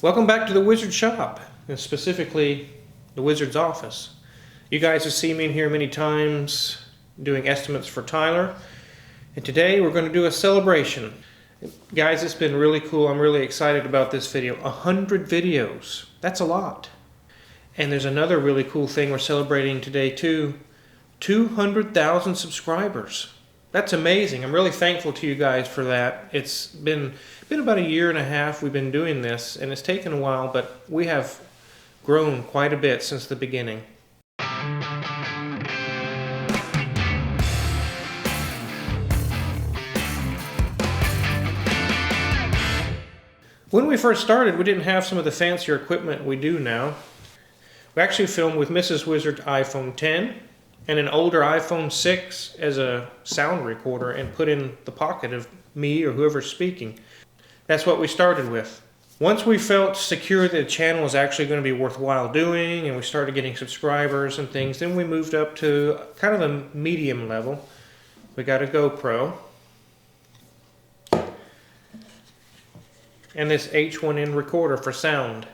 Welcome back to the Wizard Shop, and specifically the Wizard's office. You guys have seen me in here many times doing estimates for Tyler, and today we're going to do a celebration. Guys, it's been really cool. I'm really excited about this video. 100 videos. That's a lot. And there's another really cool thing we're celebrating today too. 200,000 subscribers. That's amazing. I'm really thankful to you guys for that. It's been about a year and a half we've been doing this, and it's taken a while, but we have grown quite a bit since the beginning. When we first started, we didn't have some of the fancier equipment we do now. We actually filmed with Mrs. Wizard's iPhone 10 and an older iPhone 6 as a sound recorder and put in the pocket of me or whoever's speaking. That's what we started with. Once we felt secure that the channel was actually going to be worthwhile doing and we started getting subscribers and things, then we moved up to kind of a medium level. We got a GoPro and this H1N recorder for sound.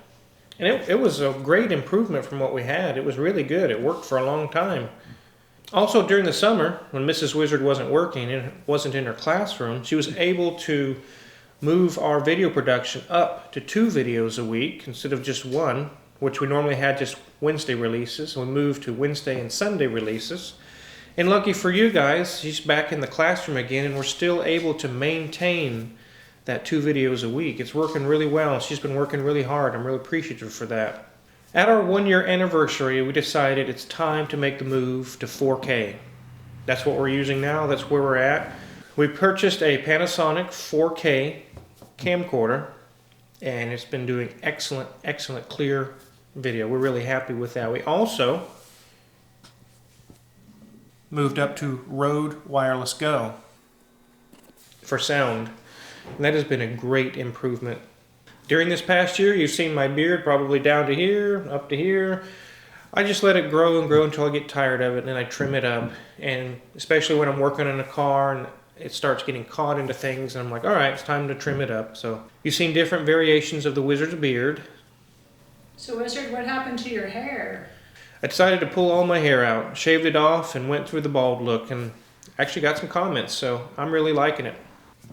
And it was a great improvement from what we had. It was really good. It worked for a long time. Also during the summer, when Mrs. Wizard wasn't working and wasn't in her classroom, she was able to move our video production up to 2 videos a week instead of just 1, which we normally had just Wednesday releases. We moved to Wednesday and Sunday releases. And lucky for you guys, she's back in the classroom again and we're still able to maintain that 2 videos a week. It's working really well. She's been working really hard. I'm really appreciative for that. At our 1-year anniversary, we decided it's time to make the move to 4K. That's what we're using now. That's where we're at. We purchased a Panasonic 4K camcorder, and it's been doing excellent clear video. We're really happy with that. We also moved up to Rode Wireless Go for sound, and that has been a great improvement. During this past year, you've seen my beard probably down to here, up to here. I just let it grow and grow until I get tired of it, and then I trim it up. And especially when I'm working in a car and it starts getting caught into things, and I'm like, all right, it's time to trim it up. So you've seen different variations of the Wizard's beard. So Wizard, what happened to your hair? I decided to pull all my hair out, shaved it off, and went through the bald look, and actually got some comments, so I'm really liking it.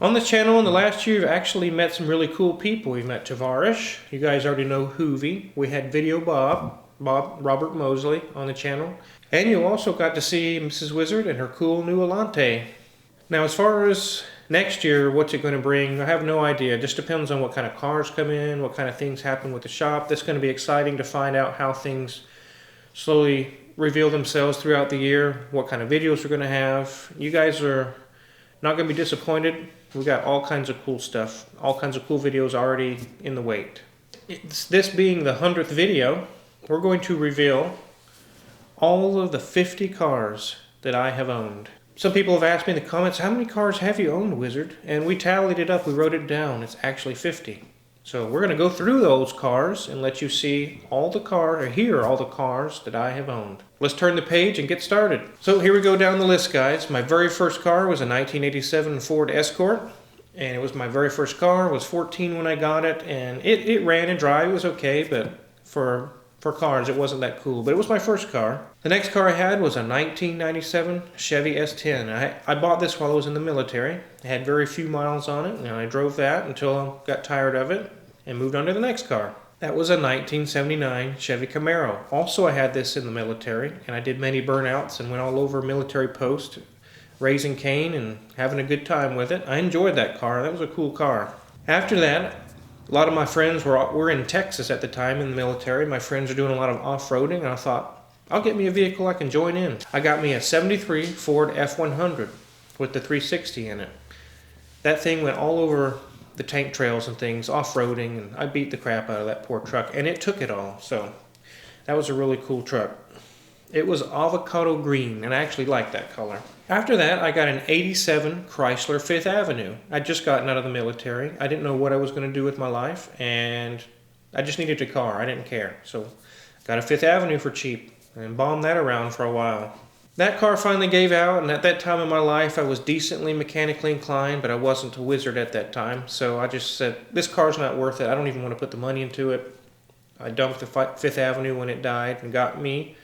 On this channel in the last year, we've actually met some really cool people. We've met Tavarish. You guys already know Hoovie. We had Video Robert Mosley on the channel. And you also got to see Mrs. Wizard and her cool new Allante. Now, as far as next year, what's it going to bring, I have no idea. It just depends on what kind of cars come in, what kind of things happen with the shop. That's going to be exciting to find out how things slowly reveal themselves throughout the year, what kind of videos we're going to have. You guys are not going to be disappointed. We got all kinds of cool stuff, all kinds of cool videos already in the wait. This being the 100th video, we're going to reveal all of the 50 cars that I have owned. Some people have asked me in the comments, how many cars have you owned, Wizard? And we tallied it up, we wrote it down. It's actually 50. So we're going to go through those cars and let you see all the cars, or hear all the cars that I have owned. Let's turn the page and get started. So here we go down the list, guys. My very first car was a 1987 Ford Escort. And it was my very first car. I was 14 when I got it. And it ran and drive. It was okay, but for cars, it wasn't that cool. But it was my first car. The next car I had was a 1997 Chevy S10. I bought this while I was in the military. It had very few miles on it, and I drove that until I got tired of it and moved on to the next car. That was a 1979 Chevy Camaro. Also, I had this in the military, and I did many burnouts and went all over military posts, raising Cain and having a good time with it. I enjoyed that car. That was a cool car. After that, a lot of my friends were in Texas at the time in the military. My friends are doing a lot of off-roading, and I thought, I'll get me a vehicle I can join in. I got me a 73 Ford F100 with the 360 in it. That thing went all over the tank trails and things, off-roading, and I beat the crap out of that poor truck, and it took it all. So that was a really cool truck. It was avocado green, and I actually liked that color. After that, I got an 87 Chrysler 5th Avenue. I'd just gotten out of the military. I didn't know what I was going to do with my life, and I just needed a car. I didn't care. So got a 5th Avenue for cheap and bombed that around for a while. That car finally gave out, and at that time in my life I was decently mechanically inclined, but I wasn't a wizard at that time. So I just said, this car's not worth it. I don't even want to put the money into it. I dumped the Fifth Avenue when it died and got me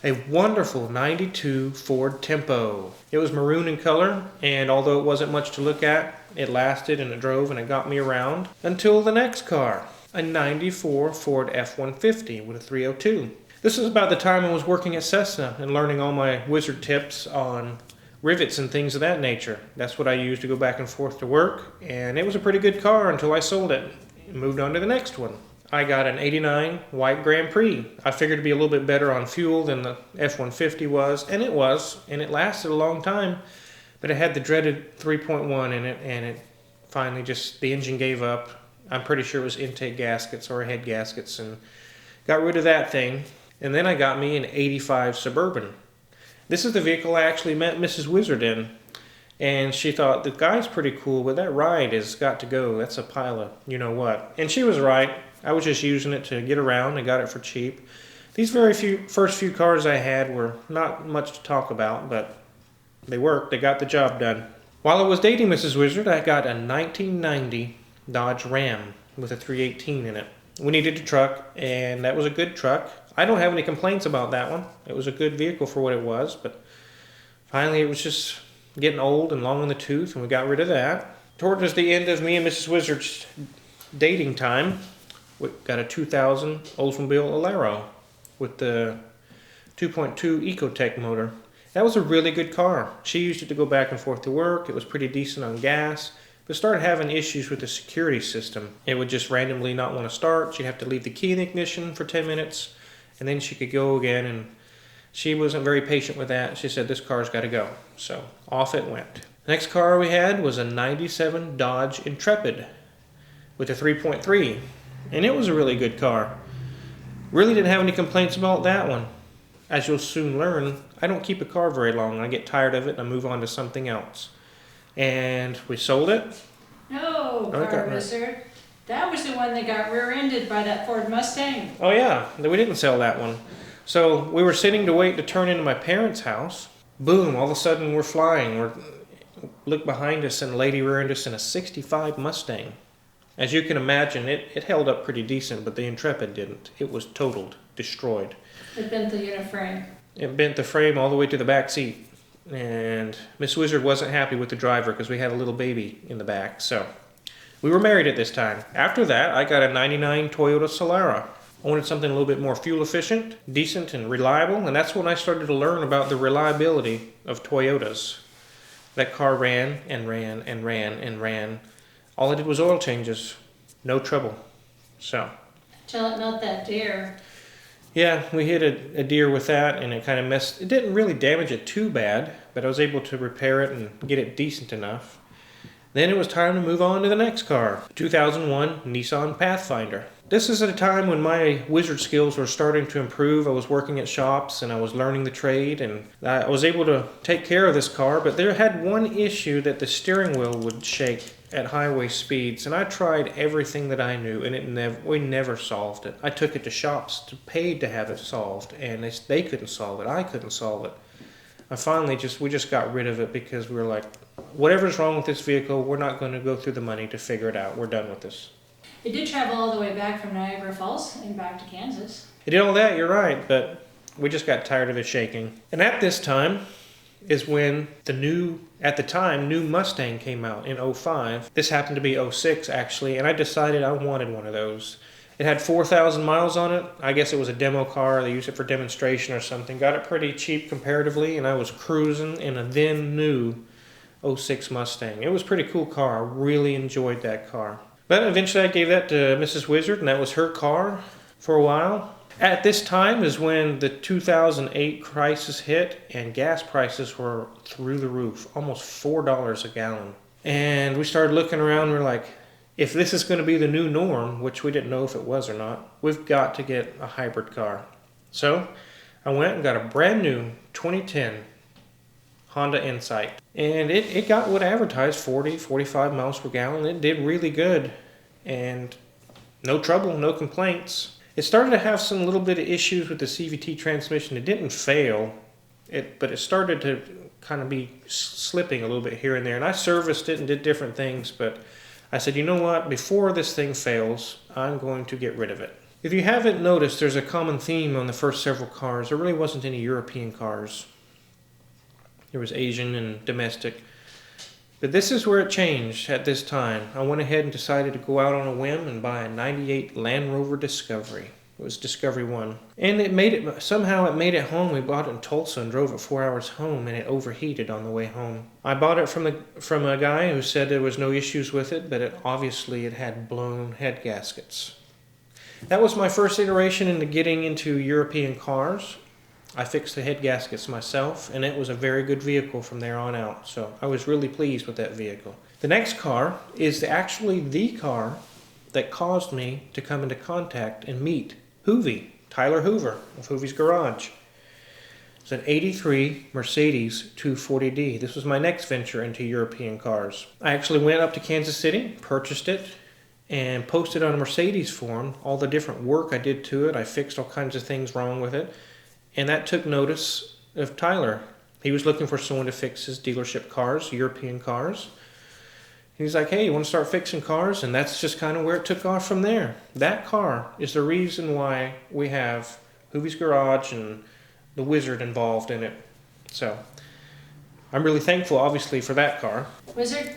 a wonderful 92 Ford Tempo. It was maroon in color, and although it wasn't much to look at, it lasted and it drove and it got me around until the next car, a 94 Ford F150 with a 302. This is about the time I was working at Cessna and learning all my wizard tips on rivets and things of that nature. That's what I used to go back and forth to work, and it was a pretty good car until I sold it and moved on to the next one. I got an 89 white Grand Prix. I figured it'd be a little bit better on fuel than the F-150 was, and it lasted a long time, but it had the dreaded 3.1 in it, and it finally just, the engine gave up. I'm pretty sure it was intake gaskets or head gaskets, and got rid of that thing. And then I got me an 85 Suburban. This is the vehicle I actually met Mrs. Wizard in, and she thought, the guy's pretty cool, but that ride has got to go. That's a pile of you-know-what. And she was right. I was just using it to get around and got it for cheap. These first few cars I had were not much to talk about, but they worked. They got the job done. While I was dating Mrs. Wizard, I got a 1990 Dodge Ram with a 318 in it. We needed a truck, and that was a good truck. I don't have any complaints about that one. It was a good vehicle for what it was, but finally it was just getting old and long in the tooth, and we got rid of that. Towards the end of me and Mrs. Wizard's dating time, we got a 2000 Oldsmobile Alero with the 2.2 Ecotec motor. That was a really good car. She used it to go back and forth to work. It was pretty decent on gas, but started having issues with the security system. It would just randomly not want to start. She'd have to leave the key in the ignition for 10 minutes, and then she could go again, and she wasn't very patient with that. She said, this car's got to go. So off it went. The next car we had was a 97 Dodge Intrepid with a 3.3. And it was a really good car. Really didn't have any complaints about that one. As you'll soon learn, I don't keep a car very long. I get tired of it and I move on to something else. And we sold it. No, car wizard. That was the one that got rear-ended by that Ford Mustang. Oh yeah, we didn't sell that one. So we were sitting to wait to turn into my parents' house. Boom, all of a sudden we're flying. Look behind us and a lady rear-ended us in a 65 Mustang. As you can imagine, it held up pretty decent, but the Intrepid didn't. It was totaled, destroyed. It bent the unit frame. It bent the frame all the way to the back seat. And Miss Wizard wasn't happy with the driver because we had a little baby in the back. So we were married at this time. After that, I got a 99 Toyota Solara. I wanted something a little bit more fuel efficient, decent, and reliable. And that's when I started to learn about the reliability of Toyotas. That car ran and ran and ran and ran. All I did was oil changes. No trouble. So. Till it not that deer. Yeah, we hit a deer with that, and it kind of messed. It didn't really damage it too bad, but I was able to repair it and get it decent enough. Then it was time to move on to the next car. 2001 Nissan Pathfinder. This is at a time when my wizard skills were starting to improve. I was working at shops and I was learning the trade, and I was able to take care of this car, but there had one issue that the steering wheel would shake at highway speeds, and I tried everything that I knew, and we never solved it. I took it to shops to pay to have it solved, and they couldn't solve it. I couldn't solve it. I finally we just got rid of it because we were like, whatever's wrong with this vehicle, we're not going to go through the money to figure it out. We're done with this. It did travel all the way back from Niagara Falls and back to Kansas. It did all that, you're right, but we just got tired of it shaking. And at this time is when the new Mustang came out in 05. This happened to be 06 actually, and I decided I wanted one of those. It had 4,000 miles on it. I guess it was a demo car. They used it for demonstration or something. Got it pretty cheap comparatively, and I was cruising in a then new 06 Mustang. It was a pretty cool car. I really enjoyed that car. But eventually I gave that to Mrs. Wizard, and that was her car for a while. At this time is when the 2008 crisis hit, and gas prices were through the roof, almost $4 a gallon. And we started looking around, and we're like, if this is going to be the new norm, which we didn't know if it was or not, we've got to get a hybrid car. So I went and got a brand new 2010 Honda Insight. And it got what advertised, 40, 45 miles per gallon. It did really good. And no trouble, no complaints. It started to have some little bit of issues with the CVT transmission. It didn't fail. but it started to kind of be slipping a little bit here and there. And I serviced it and did different things, but I said, you know what? Before this thing fails, I'm going to get rid of it. If you haven't noticed, there's a common theme on the first several cars. There really wasn't any European cars. There was Asian and domestic. But this is where it changed at this time. I went ahead and decided to go out on a whim and buy a 98 Land Rover Discovery. It was Discovery 1. And somehow it made it home. We bought it in Tulsa and drove it 4 hours home, and it overheated on the way home. I bought it from a guy who said there was no issues with it, but obviously it had blown head gaskets. That was my first iteration into getting into European cars. I fixed the head gaskets myself, and it was a very good vehicle from there on out. So I was really pleased with that vehicle. The next car is actually the car that caused me to come into contact and meet Hoovie, Tyler Hoover of Hoovie's Garage. It's an 83 Mercedes 240D. This was my next venture into European cars. I actually went up to Kansas City, purchased it, and posted on a Mercedes forum all the different work I did to it. I fixed all kinds of things wrong with it. And that took notice of Tyler. He was looking for someone to fix his dealership cars, European cars. He's like, hey, you want to start fixing cars? And that's just kind of where it took off from there. That car is the reason why we have Hoovie's Garage and the Wizard involved in it. So I'm really thankful, obviously, for that car. Wizard,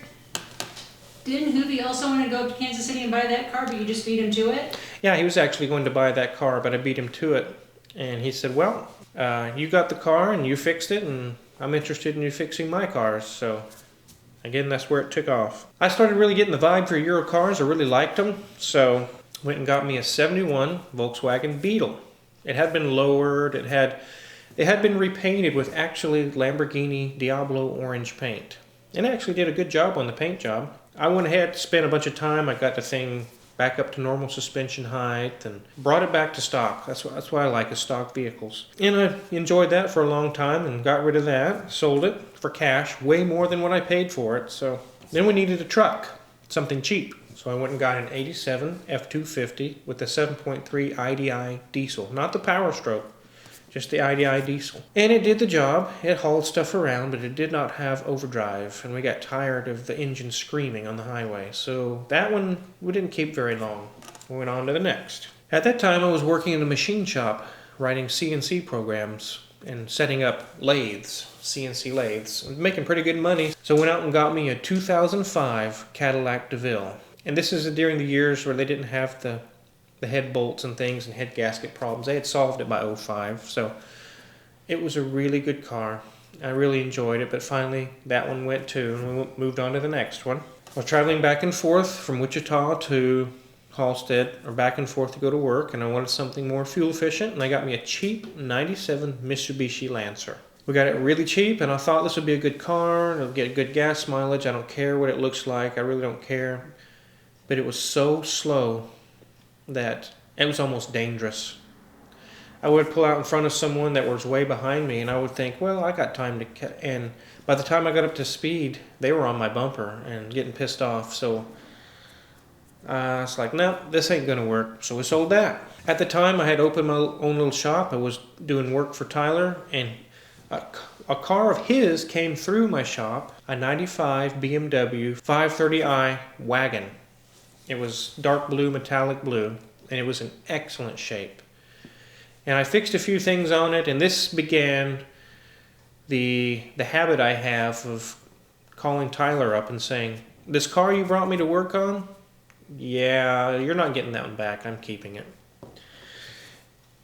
didn't Hoovie also want to go up to Kansas City and buy that car, but you just beat him to it? Yeah, he was actually going to buy that car, but I beat him to it. And he said, well, you got the car and you fixed it, and I'm interested in you fixing my cars. So again, that's where it took off. I started really getting the vibe for Euro cars. I really liked them. So went and got me a 71 Volkswagen Beetle. It had been lowered. It had been repainted with actually Lamborghini Diablo orange paint. And it actually did a good job on the paint job. I went ahead, spent a bunch of time. I got the thing back up to normal suspension height and brought it back to stock. That's why I like is stock vehicles. And I enjoyed that for a long time and got rid of that, sold it for cash, way more than what I paid for it. So then we needed a truck, something cheap. So I went and got an 87 F250 with a 7.3 IDI diesel, not the Power Stroke, just the IDI diesel. And it did the job. It hauled stuff around, but it did not have overdrive. And we got tired of the engine screaming on the highway. So that one we didn't keep very long. We went on to the next. At that time, I was working in a machine shop, writing CNC programs and setting up lathes, CNC lathes, and making pretty good money. So I went out and got me a 2005 Cadillac Deville. And this is during the years where they didn't have the head bolts and things and head gasket problems. They had solved it by 2005, so it was a really good car. I really enjoyed it, but finally that one went too, and we moved on to the next one. I was traveling back and forth from Wichita to Halstead, or back and forth to go to work, and I wanted something more fuel efficient, and I got me a cheap 97 Mitsubishi Lancer. We got it really cheap, and I thought this would be a good car, it'll get a good gas mileage, I don't care what it looks like, I really don't care. But it was so slow that it was almost dangerous. I would pull out in front of someone that was way behind me, and I would think, well, I got time to... And by the time I got up to speed, they were on my bumper and getting pissed off. So it's like, no, this ain't going to work. So we sold that. At the time, I had opened my own little shop. I was doing work for Tyler, and a car of his came through my shop, a 95 BMW 530i wagon. It was dark blue, metallic blue, and it was in excellent shape. And I fixed a few things on it, and this began the habit I have of calling Tyler up and saying, this car you brought me to work on? Yeah, you're not getting that one back. I'm keeping it.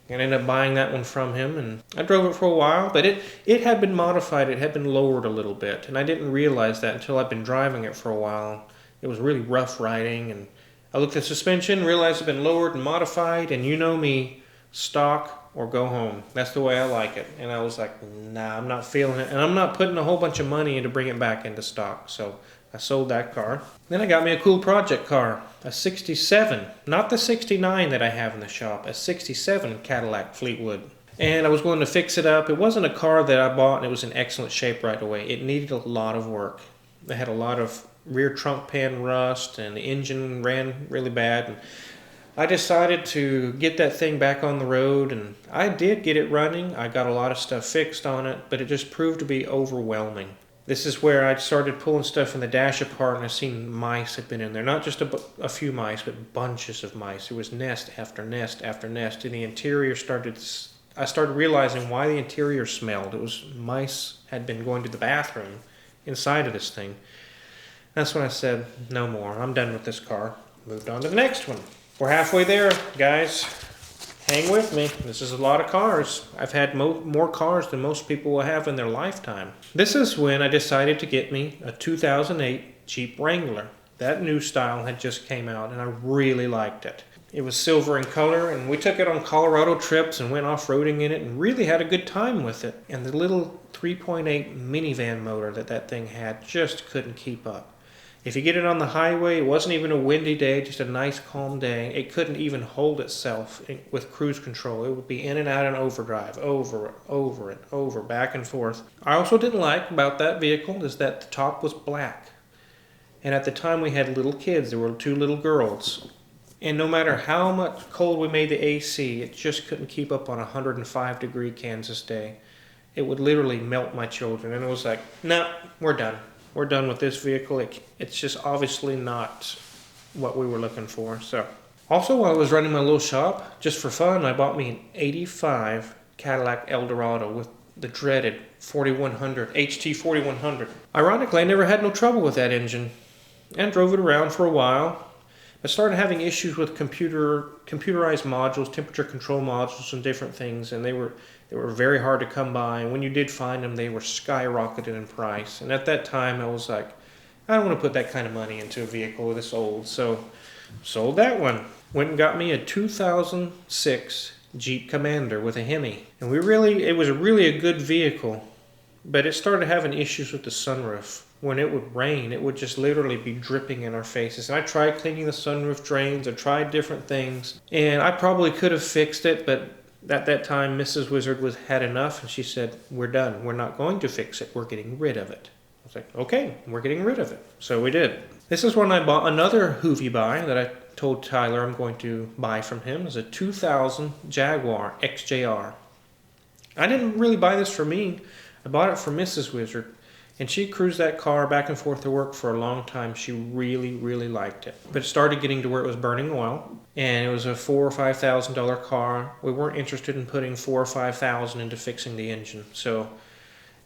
And I ended up buying that one from him, and I drove it for a while, but it had been modified. It had been lowered a little bit, and I didn't realize that until I'd been driving it for a while. It was really rough riding, and I looked at the suspension, realized it had been lowered and modified, and you know me, stock or go home. That's the way I like it. And I was like, nah, I'm not feeling it, and I'm not putting a whole bunch of money in to bring it back into stock. So I sold that car. Then I got me a cool project car, a 67, not the 69 that I have in the shop, a 67 Cadillac Fleetwood. And I was going to fix it up. It wasn't a car that I bought and it was in excellent shape right away. It needed a lot of work. It had a lot of rear trunk pan rust, and the engine ran really bad. And I decided to get that thing back on the road, and I did get it running. I got a lot of stuff fixed on it, but it just proved to be overwhelming. This is where I started pulling stuff in the dash apart, and I seen mice had been in there. Not just a few mice, but bunches of mice. It was nest after nest after nest, and the interior I started realizing why the interior smelled. It was mice had been going to the bathroom inside of this thing. That's when I said, no more. I'm done with this car. Moved on to the next one. We're halfway there, guys. Hang with me. This is a lot of cars. I've had more cars than most people will have in their lifetime. This is when I decided to get me a 2008 Jeep Wrangler. That new style had just came out, and I really liked it. It was silver in color, and we took it on Colorado trips and went off-roading in it and really had a good time with it. And the little 3.8 minivan motor that thing had just couldn't keep up. If you get it on the highway, it wasn't even a windy day, just a nice calm day. It couldn't even hold itself with cruise control. It would be in and out in overdrive, over and over, back and forth. I also didn't like about that vehicle is that the top was black. And at the time we had little kids. There were 2 little girls. And no matter how much cold we made the AC, it just couldn't keep up on a 105-degree Kansas day. It would literally melt my children. And it was like, no, we're done. We're done with this vehicle. It's just obviously not what we were looking for. So, also while I was running my little shop, just for fun, I bought me an 85 Cadillac Eldorado with the dreaded 4100, HT 4100. Ironically, I never had no trouble with that engine and drove it around for a while. I started having issues with computerized modules, temperature control modules, and different things, and they were very hard to come by. And when you did find them, they were skyrocketed in price. And at that time, I was like, I don't want to put that kind of money into a vehicle this old, so sold that one. Went and got me a 2006 Jeep Commander with a Hemi, and it was really a good vehicle, but it started having issues with the sunroof. When it would rain, it would just literally be dripping in our faces. And I tried cleaning the sunroof drains. I tried different things. And I probably could have fixed it, but at that time, Mrs. Wizard had enough. And she said, we're done. We're not going to fix it. We're getting rid of it. I was like, okay, we're getting rid of it. So we did. This is when I bought another Hoovie buy that I told Tyler I'm going to buy from him. It's a 2000 Jaguar Xjr. I didn't really buy this for me. I bought it for Mrs. Wizard. And she cruised that car back and forth to work for a long time. She really, really liked it. But it started getting to where it was burning oil. And it was a $4,000 or $5,000 car. We weren't interested in putting $4,000 or $5,000 into fixing the engine. So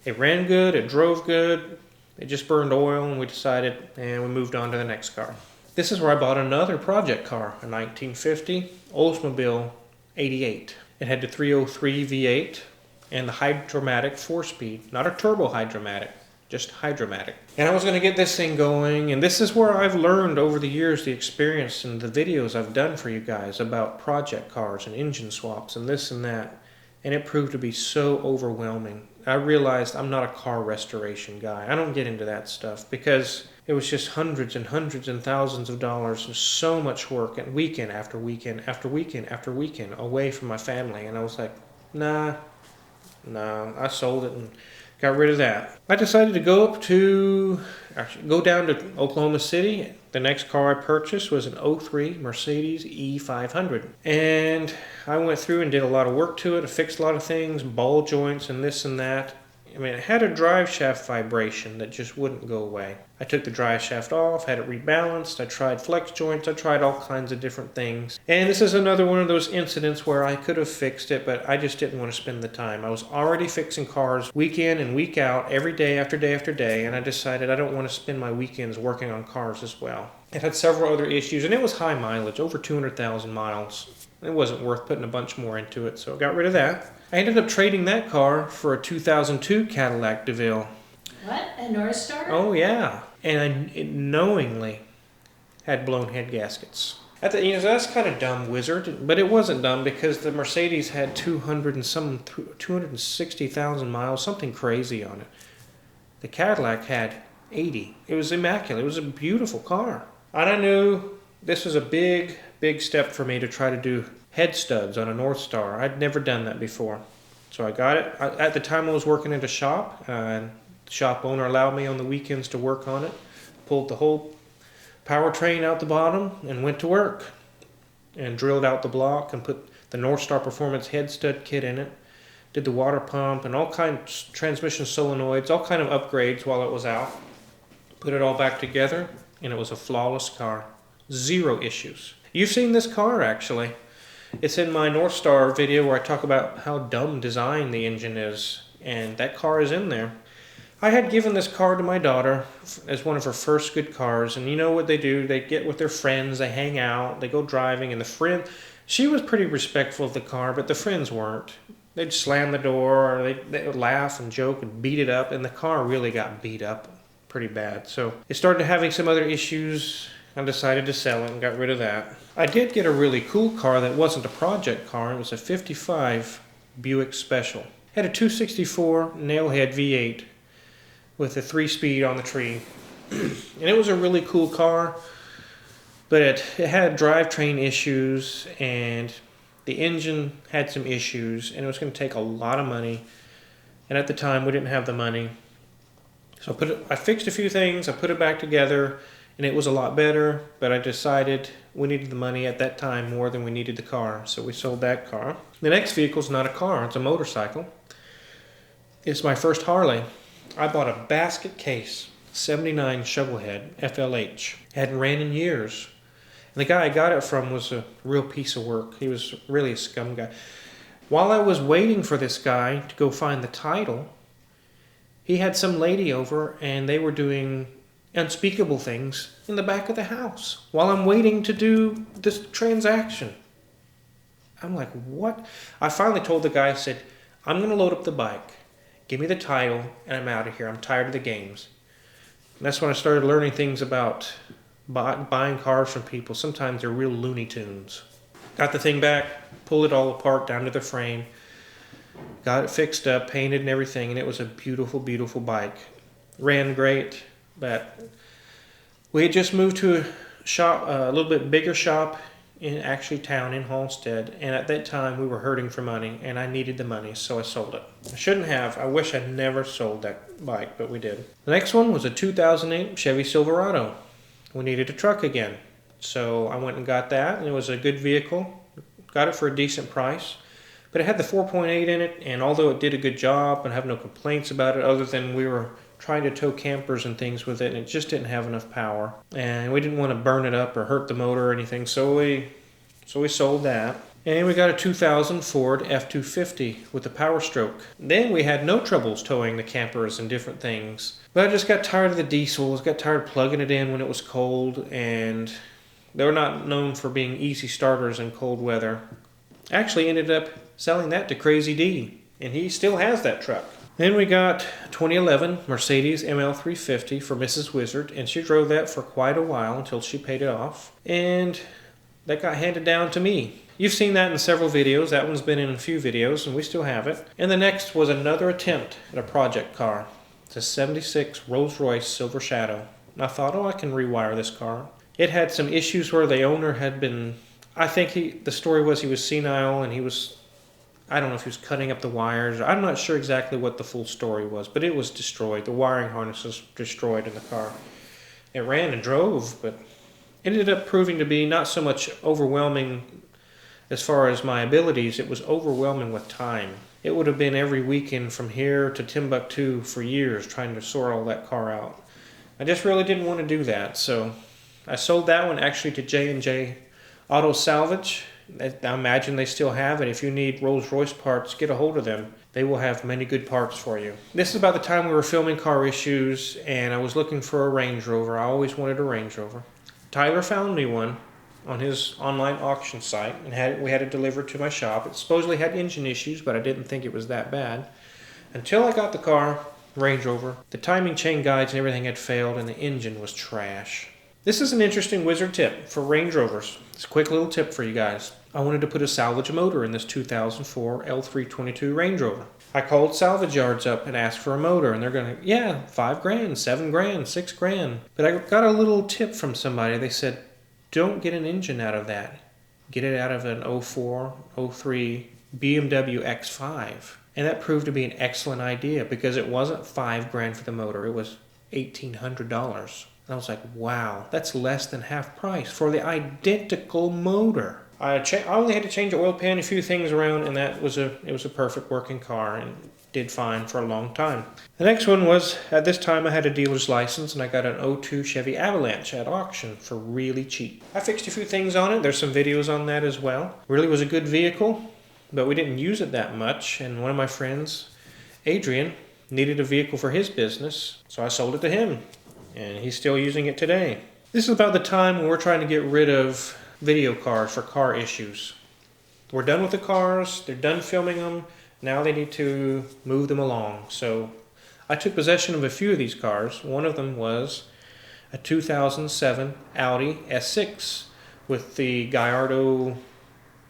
it ran good, it drove good. It just burned oil, and we decided, and we moved on to the next car. This is where I bought another project car, a 1950 Oldsmobile 88. It had the 303 V8 and the Hydromatic 4-speed, not a turbo Hydromatic. Just Hydromatic. And I was going to get this thing going, and this is where I've learned over the years, the experience and the videos I've done for you guys about project cars and engine swaps and this and that, and it proved to be so overwhelming. I realized I'm not a car restoration guy. I don't get into that stuff because it was just hundreds and hundreds and thousands of dollars and so much work, and weekend after weekend after weekend after weekend away from my family, and I was like, nah, I sold it and got rid of that. I decided to go down to Oklahoma City. The next car I purchased was an 03 Mercedes E500. And I went through and did a lot of work to it. I fixed a lot of things, ball joints and this and that. I mean, it had a drive shaft vibration that just wouldn't go away. I took the drive shaft off, had it rebalanced, I tried flex joints, I tried all kinds of different things. And this is another one of those incidents where I could have fixed it, but I just didn't want to spend the time. I was already fixing cars week in and week out, every day after day after day, and I decided I don't want to spend my weekends working on cars as well. It had several other issues, and it was high mileage, over 200,000 miles. It wasn't worth putting a bunch more into it, so I got rid of that. I ended up trading that car for a 2002 Cadillac Deville. What? A North Star? Oh, yeah. And it knowingly had blown head gaskets. That's kind of dumb, Wizard, but it wasn't dumb because the Mercedes had 260,000 miles, something crazy on it. The Cadillac had 80. It was immaculate. It was a beautiful car. And I knew this was a big, big step for me to try to do head studs on a North Star. I'd never done that before. So I got it. At the time I was working at a shop, and the shop owner allowed me on the weekends to work on it. Pulled the whole powertrain out the bottom and went to work. and drilled out the block and put the North Star Performance head stud kit in it. Did the water pump and all kinds of transmission solenoids, all kind of upgrades while it was out. Put it all back together, and it was a flawless car. 0 issues. You've seen this car, actually. It's in my North Star video where I talk about how dumb design the engine is, and that car is in there. I had given this car to my daughter as one of her first good cars, and you know what they do? They get with their friends, they hang out, they go driving, and she was pretty respectful of the car, but the friends weren't. They'd slam the door, or they would laugh and joke and beat it up, and the car really got beat up pretty bad. So it started having some other issues. I decided to sell it and got rid of that. I did get a really cool car that wasn't a project car. It was a 55 Buick Special. Had a 264 nailhead V8 with a 3-speed on the tree. And it was a really cool car, but it had drivetrain issues, and the engine had some issues, and it was going to take a lot of money. And at the time, we didn't have the money. So I fixed a few things, I put it back together, and it was a lot better, but I decided we needed the money at that time more than we needed the car, so we sold that car. The next vehicle is not a car, it's a motorcycle. It's my first Harley. I bought a basket case, 79 Shovelhead FLH. Hadn't ran in years. And the guy I got it from was a real piece of work. He was really a scum guy. While I was waiting for this guy to go find the title, he had some lady over, and they were doing unspeakable things in the back of the house while I'm waiting to do this transaction. I'm like, what? I finally told the guy, I said, I'm going to load up the bike. Give me the title, and I'm out of here. I'm tired of the games. And that's when I started learning things about buying cars from people. Sometimes they're real Looney Tunes. Got the thing back, pulled it all apart down to the frame, got it fixed up, painted and everything, and it was a beautiful, beautiful bike. Ran great, but we had just moved to a little bit bigger shop in town in Halstead, and at that time we were hurting for money, and I needed the money, so I sold it. I shouldn't have. I wish I'd never sold that bike, but we did. The next one was a 2008 Chevy Silverado. We needed a truck again, so I went and got that, and it was a good vehicle. Got it for a decent price, but it had the 4.8 in it, and although it did a good job, and I have no complaints about it other than we were trying to tow campers and things with it, and it just didn't have enough power, and we didn't want to burn it up or hurt the motor or anything, so we sold that. And we got a 2000 Ford F250 with a Power Stroke. Then we had no troubles towing the campers and different things, but I just got tired of the diesels, got tired of plugging it in when it was cold, and they were not known for being easy starters in cold weather. Actually ended up selling that to Crazy D, and he still has that truck. Then we got 2011 Mercedes ML350 for Mrs. Wizard, and she drove that for quite a while until she paid it off. And that got handed down to me. You've seen that in several videos. That one's been in a few videos, and we still have it. And the next was another attempt at a project car. It's a 76 Rolls-Royce Silver Shadow. And I thought, I can rewire this car. It had some issues where the owner had been, the story was he was senile, and I don't know if he was cutting up the wires. I'm not sure exactly what the full story was, but it was destroyed. The wiring harness was destroyed in the car. It ran and drove, but it ended up proving to be not so much overwhelming as far as my abilities. It was overwhelming with time. It would have been every weekend from here to Timbuktu for years trying to sort all that car out. I just really didn't want to do that, so I sold that one actually to J&J Auto Salvage. I imagine they still have it. If you need Rolls-Royce parts, get a hold of them. They will have many good parts for you. This is about the time we were filming Car Issues, and I was looking for a Range Rover. I always wanted a Range Rover. Tyler found me one on his online auction site, and we had it delivered to my shop. It supposedly had engine issues, but I didn't think it was that bad. Until I got the car, Range Rover, the timing chain guides and everything had failed, and the engine was trash. This is an interesting Wizard tip for Range Rovers. It's a quick little tip for you guys. I wanted to put a salvage motor in this 2004 L322 Range Rover. I called salvage yards up and asked for a motor, and they're going to, $5,000, $7,000, $6,000. But I got a little tip from somebody. They said, don't get an engine out of that. Get it out of an 04, 03 BMW X5. And that proved to be an excellent idea because it wasn't $5,000 for the motor. It was $1,800. And I was like, wow, that's less than half price for the identical motor. I only had to change the oil pan, a few things around, and it was a perfect working car and did fine for a long time. The next one was, at this time I had a dealer's license and I got an '02 Chevy Avalanche at auction for really cheap. I fixed a few things on it. There's some videos on that as well. Really was a good vehicle, but we didn't use it that much, and one of my friends, Adrian, needed a vehicle for his business, so I sold it to him, and he's still using it today. This is about the time when we're trying to get rid of video cars for car issues. We're done with the cars, they're done filming them, now they need to move them along. So I took possession of a few of these cars. One of them was a 2007 Audi S6 with the Gallardo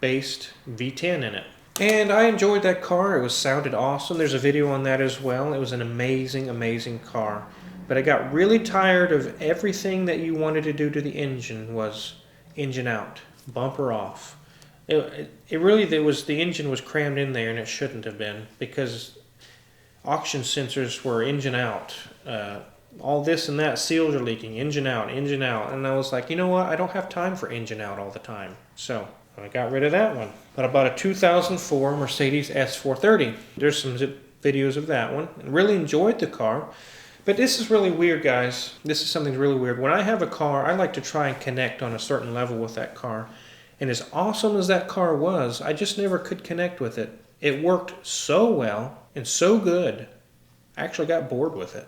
based V10 in it. And I enjoyed that car. It sounded awesome. There's a video on that as well. It was an amazing, amazing car. But I got really tired of everything that you wanted to do to the engine was engine out, bumper off. The engine was crammed in there, and it shouldn't have been, because auction sensors were engine out. All this and that, seals are leaking, engine out, and I was like, you know what, I don't have time for engine out all the time. So I got rid of that one. But I bought a 2004 Mercedes S430. There's some videos of that one. I really enjoyed the car. But this is really weird, guys. This is something really weird. When I have a car, I like to try and connect on a certain level with that car. And as awesome as that car was, I just never could connect with it. It worked so well and so good. I actually got bored with it.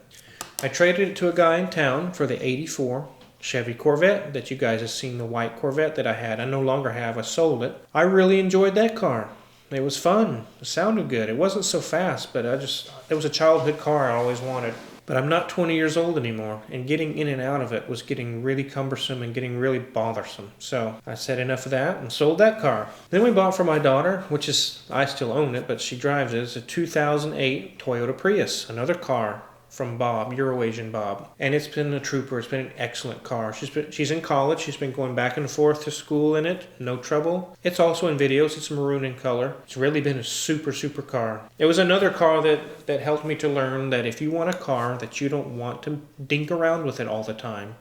I traded it to a guy in town for the '84 Chevy Corvette that you guys have seen, the white Corvette that I had. I no longer have. I sold it. I really enjoyed that car. It was fun. It sounded good. It wasn't so fast, but it was a childhood car I always wanted. But I'm not 20 years old anymore, and getting in and out of it was getting really cumbersome and getting really bothersome. So I said enough of that and sold that car. Then we bought for my daughter, which is, I still own it, but she drives it, it's a 2008 Toyota Prius, another car from Bob, Euro-Asian Bob. And it's been a trooper. It's been an excellent car. She's in college. She's been going back and forth to school in it. No trouble. It's also in videos. It's maroon in color. It's really been a super, super car. It was another car that helped me to learn that if you want a car that you don't want to dink around with it all the time,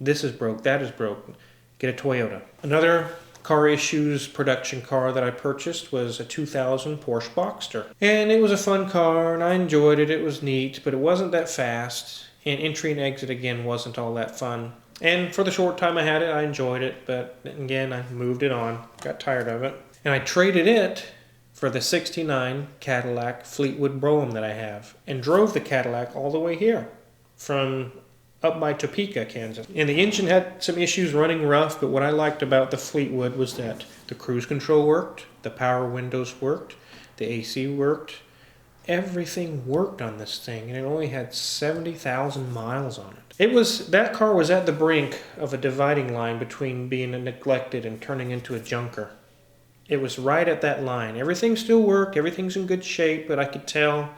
this is broke, that is broke, get a Toyota. Another car issues production car that I purchased was a 2000 Porsche Boxster. And it was a fun car, and I enjoyed it. It was neat, but it wasn't that fast. And entry and exit, again, wasn't all that fun. And for the short time I had it, I enjoyed it. But again, I moved it on. Got tired of it. And I traded it for the '69 Cadillac Fleetwood Brougham that I have. And drove the Cadillac all the way here from up by Topeka, Kansas. And the engine had some issues running rough, but what I liked about the Fleetwood was that the cruise control worked, the power windows worked, the AC worked. Everything worked on this thing, and it only had 70,000 miles on it. That car was at the brink of a dividing line between being neglected and turning into a junker. It was right at that line. Everything still worked, everything's in good shape, but I could tell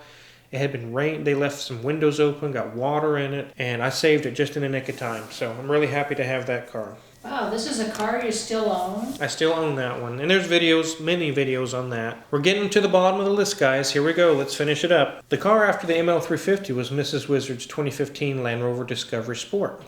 it had been rained. They left some windows open, got water in it, and I saved it just in the nick of time. So I'm really happy to have that car. Wow, this is a car you still own? I still own that one. And there's videos, many videos on that. We're getting to the bottom of the list, guys. Here we go. Let's finish it up. The car after the ML350 was Mrs. Wizard's 2015 Land Rover Discovery Sport.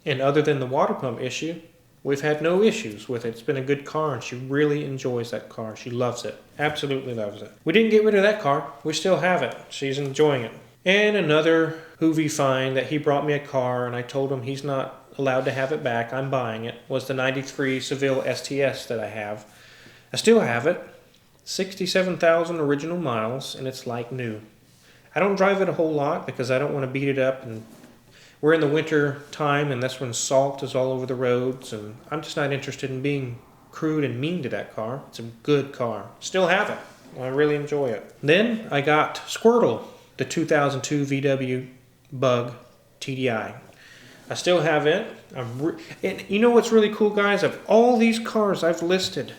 And other than the water pump issue, we've had no issues with it. It's been a good car, and she really enjoys that car. She loves it. Absolutely loves it. We didn't get rid of that car. We still have it. She's enjoying it. And another Hoovie find that he brought me a car, and I told him he's not allowed to have it back. I'm buying it. Was the '93 Seville Sts that I have. I still have it. 67,000 original miles, and it's like new. I don't drive it a whole lot because I don't want to beat it up, and we're in the winter time, and that's when salt is all over the roads, and I'm just not interested in being crude and mean to that car. It's a good car. Still have it. I really enjoy it. Then I got Squirtle, the 2002 VW Bug TDI. I still have it. And you know what's really cool, guys? Of all these cars I've listed,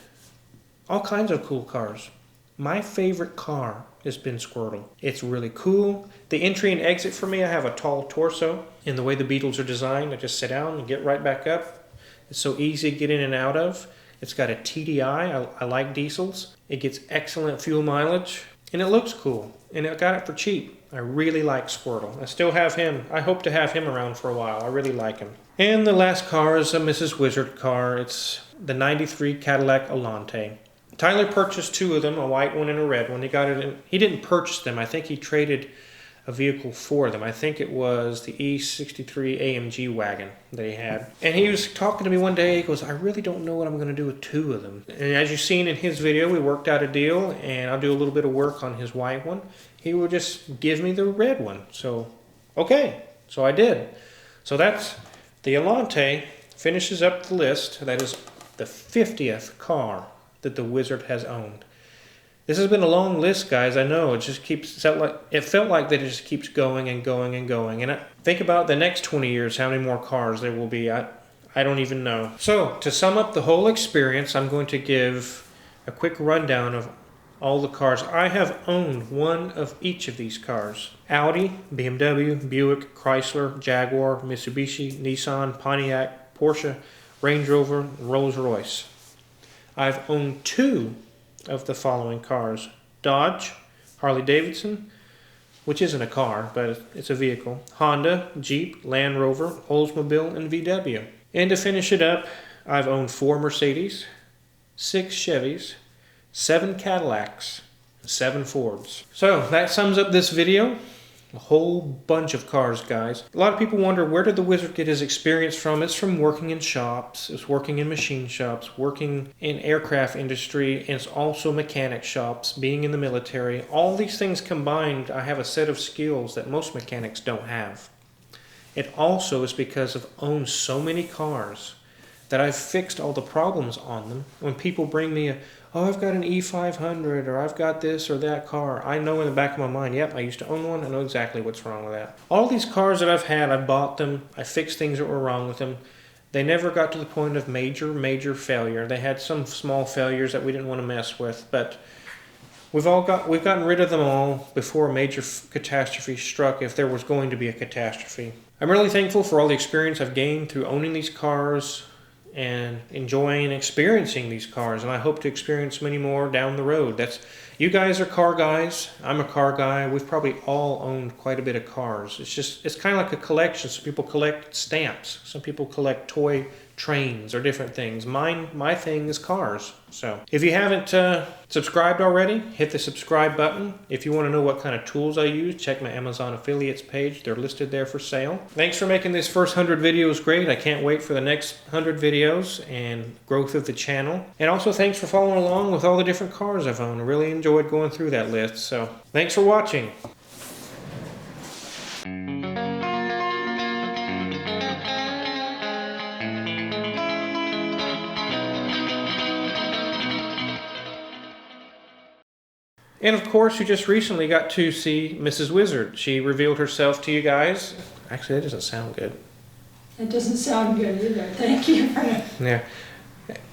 all kinds of cool cars, my favorite car has been Squirtle. It's really cool. The entry and exit for me, I have a tall torso. And the way the Beetles are designed, I just sit down and get right back up. It's so easy to get in and out of. It's got a TDI. I like diesels. It gets excellent fuel mileage. And it looks cool. And I got it for cheap. I really like Squirtle. I still have him. I hope to have him around for a while. I really like him. And the last car is a Mrs. Wizard car. It's the 93 Cadillac Allante. Tyler purchased two of them, a white one and a red one. He didn't purchase them. I think he traded a vehicle for them. I think it was the E63 AMG wagon that he had. And he was talking to me one day. He goes, I really don't know what I'm going to do with two of them. And as you've seen in his video, we worked out a deal, and I'll do a little bit of work on his white one. He will just give me the red one. So, okay. So I did. So that's the Allante. Finishes up the list. That is the 50th car that the Wizard has owned. This has been a long list, guys. I know it just it felt like that it just keeps going and going and going. And think about the next 20 years, how many more cars there will be. I don't even know. So to sum up the whole experience, I'm going to give a quick rundown of all the cars. I have owned one of each of these cars: Audi, BMW, Buick, Chrysler, Jaguar, Mitsubishi, Nissan, Pontiac, Porsche, Range Rover, Rolls-Royce. I've owned two of the following cars: Dodge, Harley-Davidson, which isn't a car, but it's a vehicle, Honda, Jeep, Land Rover, Oldsmobile, and VW. And to finish it up, I've owned 4 Mercedes, 6 Chevys, 7 Cadillacs, 7 Fords. So that sums up this video. A whole bunch of cars, guys. A lot of people wonder, where did the Wizard get his experience from? It's from working in shops, it's working in machine shops, working in aircraft industry, and it's also mechanic shops, being in the military. All these things combined, I have a set of skills that most mechanics don't have. It also is because I've owned so many cars that I've fixed all the problems on them. When people bring me oh, I've got an E500, or I've got this or that car, I know in the back of my mind, yep, I used to own one, I know exactly what's wrong with that. All these cars that I've had, I bought them, I fixed things that were wrong with them. They never got to the point of major failure. They had some small failures that we didn't want to mess with, but we've gotten rid of them all before a major catastrophe struck, if there was going to be a catastrophe. I'm really thankful for all the experience I've gained through owning these cars and enjoying and experiencing these cars, and I hope to experience many more down the road. You guys are car guys, I'm a car guy. We've probably all owned quite a bit of cars. It's kind of like a collection. Some people collect stamps, some people collect toy trains or different things. My thing is cars. So if you haven't subscribed already, hit the subscribe button. If you want to know what kind of tools I use, check my Amazon affiliates page. They're listed there for sale. Thanks for making this first 100 videos great. I can't wait for the next 100 videos and growth of the channel. And also thanks for following along with all the different cars I've owned. I really enjoyed going through that list. So thanks for watching. And of course, you just recently got to see Mrs. Wizard. She revealed herself to you guys. Actually, that doesn't sound good. It doesn't sound good either. Thank you. Yeah.